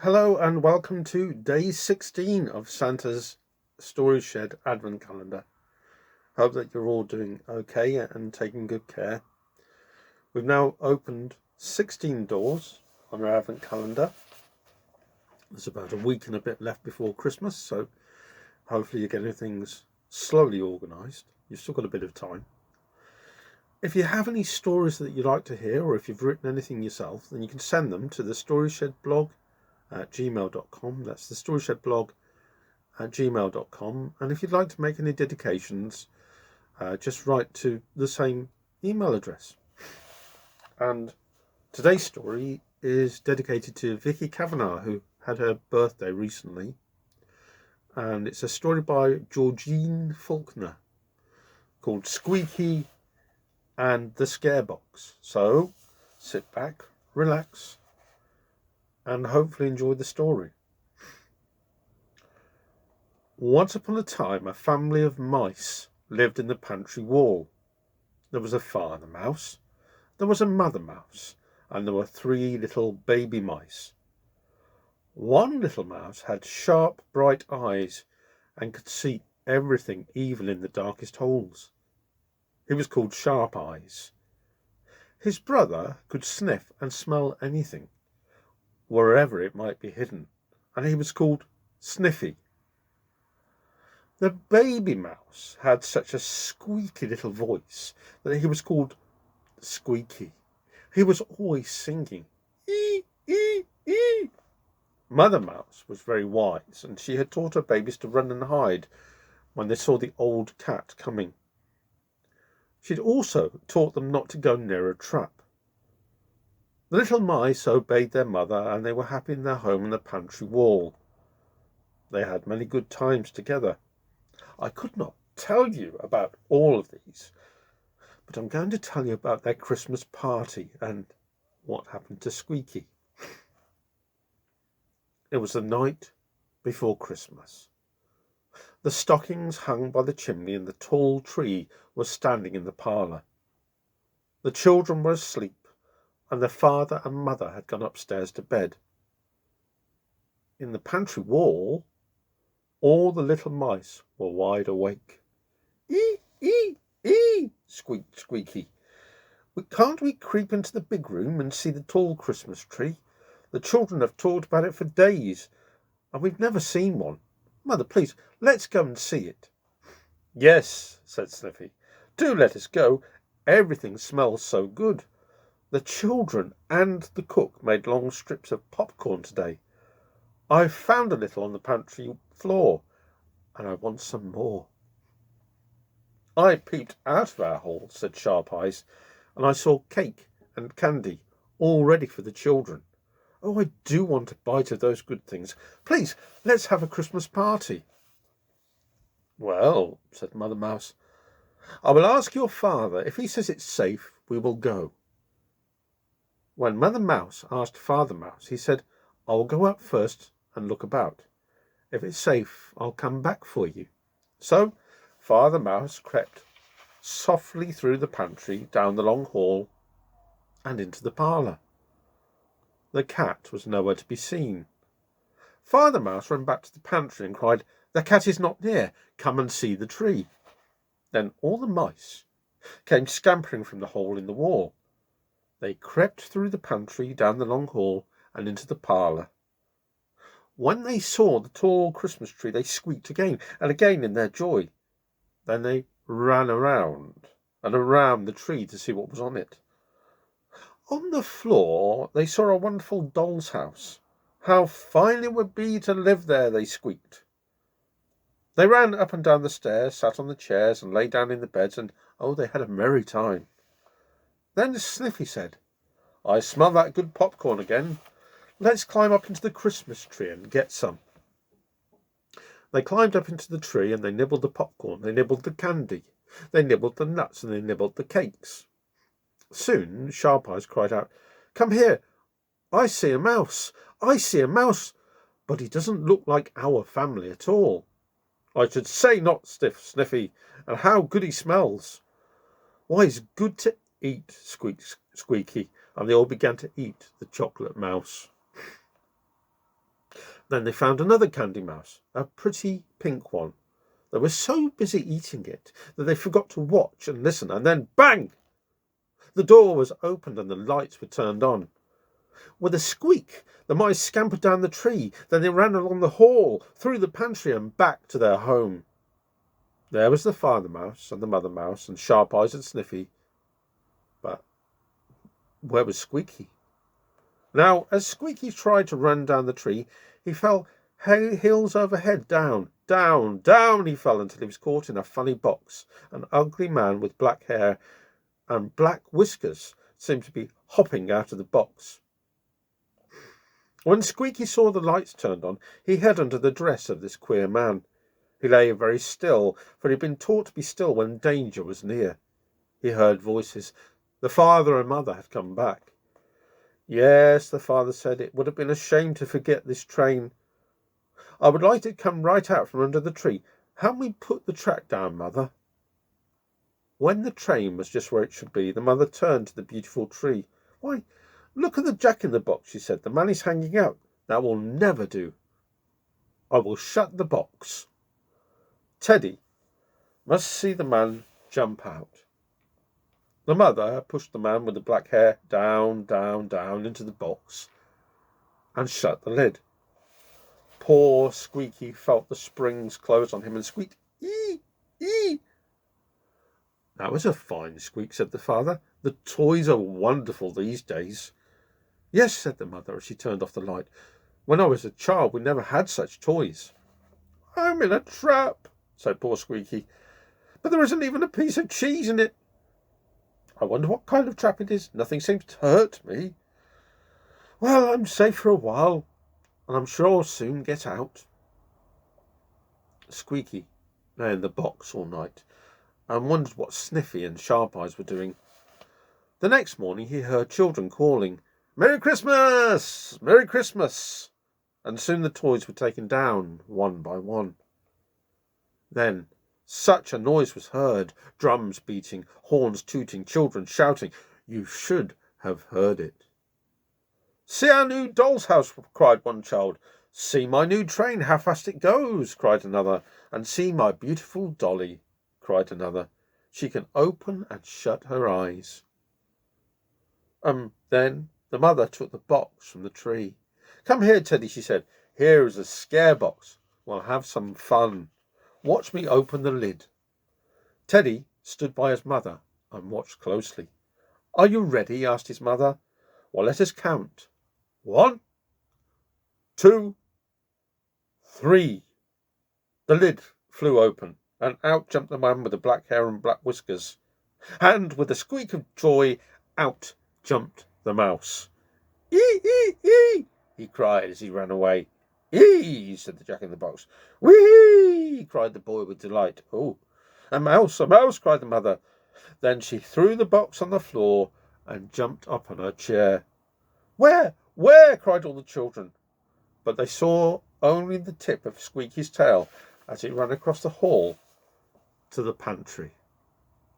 Hello and welcome to day 16 of Santa's Storyshed Advent Calendar. Hope that you're all doing okay and taking good care. We've now opened 16 doors on our Advent Calendar. There's about a week and a bit left before Christmas, so hopefully you're getting things slowly organised. You've still got a bit of time. If you have any stories that you'd like to hear, or if you've written anything yourself, then you can send them to the Storyshed Blog at gmail.com. That's the Storyshed Blog at gmail.com. And if you'd like to make any dedications, just write to the same email address. And today's story is dedicated to Vicky Kavanagh, who had her birthday recently. And it's a story by Georgine Faulkner called Squeaky and the Scare Box. So sit back, relax, and hopefully enjoy the story. Once upon a time, a family of mice lived in the pantry wall. There was a father mouse, there was a mother mouse, and there were 3 little baby mice. One little mouse had sharp, bright eyes and could see everything, even in the darkest holes. He was called Sharp Eyes. His brother could sniff and smell anything, wherever it might be hidden, and he was called Sniffy. The baby mouse had such a squeaky little voice that he was called Squeaky. He was always singing, ee, ee, ee. Mother Mouse was very wise, and she had taught her babies to run and hide when they saw the old cat coming. She'd also taught them not to go near a trap. The little mice obeyed their mother, and they were happy in their home in the pantry wall. They had many good times together. I could not tell you about all of these, but I'm going to tell you about their Christmas party and what happened to Squeaky. It was the night before Christmas. The stockings hung by the chimney and the tall tree was standing in the parlour. The children were asleep and their father and mother had gone upstairs to bed. In the pantry wall, all the little mice were wide awake. Ee, ee, ee, squeaked Squeaky. Can't we creep into the big room and see the tall Christmas tree? The children have talked about it for days, and we've never seen one. Mother, please, let's go and see it. Yes, said Sniffy. Do let us go. Everything smells so good. The children and the cook made long strips of popcorn today. I've found a little on the pantry floor, and I want some more. I peeped out of our hole, said Sharp Eyes, and I saw cake and candy all ready for the children. Oh, I do want a bite of those good things. Please, let's have a Christmas party. Well, said Mother Mouse, I will ask your father. If he says it's safe, we will go. When Mother Mouse asked Father Mouse, he said, I will go up first and look about. If it's safe, I'll come back for you. So Father Mouse crept softly through the pantry, down the long hall, and into the parlour. The cat was nowhere to be seen. Father Mouse ran back to the pantry and cried, The cat is not near. Come and see the tree. Then all the mice came scampering from the hole in the wall. They crept through the pantry, down the long hall, and into the parlour. When they saw the tall Christmas tree, they squeaked again and again in their joy. Then they ran around and around the tree to see what was on it. On the floor they saw a wonderful doll's house. How fine it would be to live there, they squeaked. They ran up and down the stairs, sat on the chairs, and lay down in the beds, and oh, they had a merry time. Then Sniffy said, I smell that good popcorn again. Let's climb up into the Christmas tree and get some. They climbed up into the tree and they nibbled the popcorn, they nibbled the candy, they nibbled the nuts, and they nibbled the cakes. Soon Sharp Eyes cried out, Come here, I see a mouse, I see a mouse, but he doesn't look like our family at all. I should say not, Sniffy, and how good he smells. Why, he's good to eat, squeaked Squeaky, and they all began to eat the chocolate mouse. Then they found another candy mouse, a pretty pink one. They were so busy eating it that they forgot to watch and listen, and then bang! The door was opened and the lights were turned on. With a squeak, the mice scampered down the tree. Then they ran along the hall, through the pantry and back to their home. There was the father mouse and the mother mouse and Sharp Eyes and Sniffy. But where was Squeaky? Now, as Squeaky tried to run down the tree, he fell heels over head, down, down, down he fell until he was caught in a funny box. An ugly man with black hair and black whiskers seemed to be hopping out of the box. When Squeaky saw the lights turned on, he hid under the dress of this queer man. He lay very still, for he had been taught to be still when danger was near. He heard voices. The father and mother had come back. Yes, the father said, it would have been a shame to forget this train. I would like it to come right out from under the tree. Help me put the track down, mother. When the train was just where it should be, the mother turned to the beautiful tree. Why, look at the jack-in-the-box, she said. The man is hanging out. That will never do. I will shut the box. Teddy must see the man jump out. The mother pushed the man with the black hair down, down, down into the box and shut the lid. Poor Squeaky felt the springs close on him and squeaked, "Ee, ee." That was a fine squeak, said the father. The toys are wonderful these days. Yes, said the mother as she turned off the light. When I was a child, we never had such toys. I'm in a trap, said poor Squeaky. But there isn't even a piece of cheese in it. I wonder what kind of trap it is. Nothing seems to hurt me. Well, I'm safe for a while, and I'm sure I'll soon get out. Squeaky lay in the box all night and wondered what Sniffy and Sharp Eyes were doing. The next morning he heard children calling, Merry Christmas! Merry Christmas! And soon the toys were taken down one by one. Then such a noise was heard, drums beating, horns tooting, children shouting. You should have heard it. See our new doll's house, cried one child. See my new train, how fast it goes, cried another. And see my beautiful dolly, cried another. She can open and shut her eyes. Then the mother took the box from the tree. Come here, Teddy, she said. Here is a scare box. We'll have some fun. Watch me open the lid. Teddy stood by his mother and watched closely. Are you ready? Asked his mother. Well, let us count. 1, 2, 3. The lid flew open, and out jumped the man with the black hair and black whiskers. And with a squeak of joy, out jumped the mouse. Ee, ee, ee, he cried as he ran away. Ee, said the jack-in-the-box. Whee, cried the boy with delight. Oh, a mouse, cried the mother. Then she threw the box on the floor and jumped up on her chair. Where, cried all the children. But they saw only the tip of Squeaky's tail as it ran across the hall to the pantry.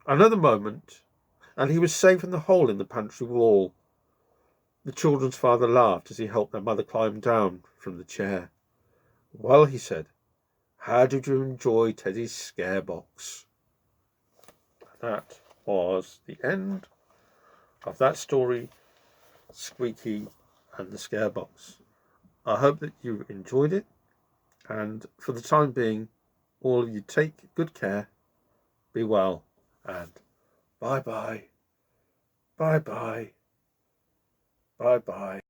Another moment, and he was safe in the hole in the pantry wall. The children's father laughed as he helped their mother climb down from the chair. Well, he said, how did you enjoy Teddy's scare box? That was the end of that story, Squeaky and the scare box. I hope that you enjoyed it, and for the time being, all of you take good care, be well, and bye-bye, bye-bye, bye-bye.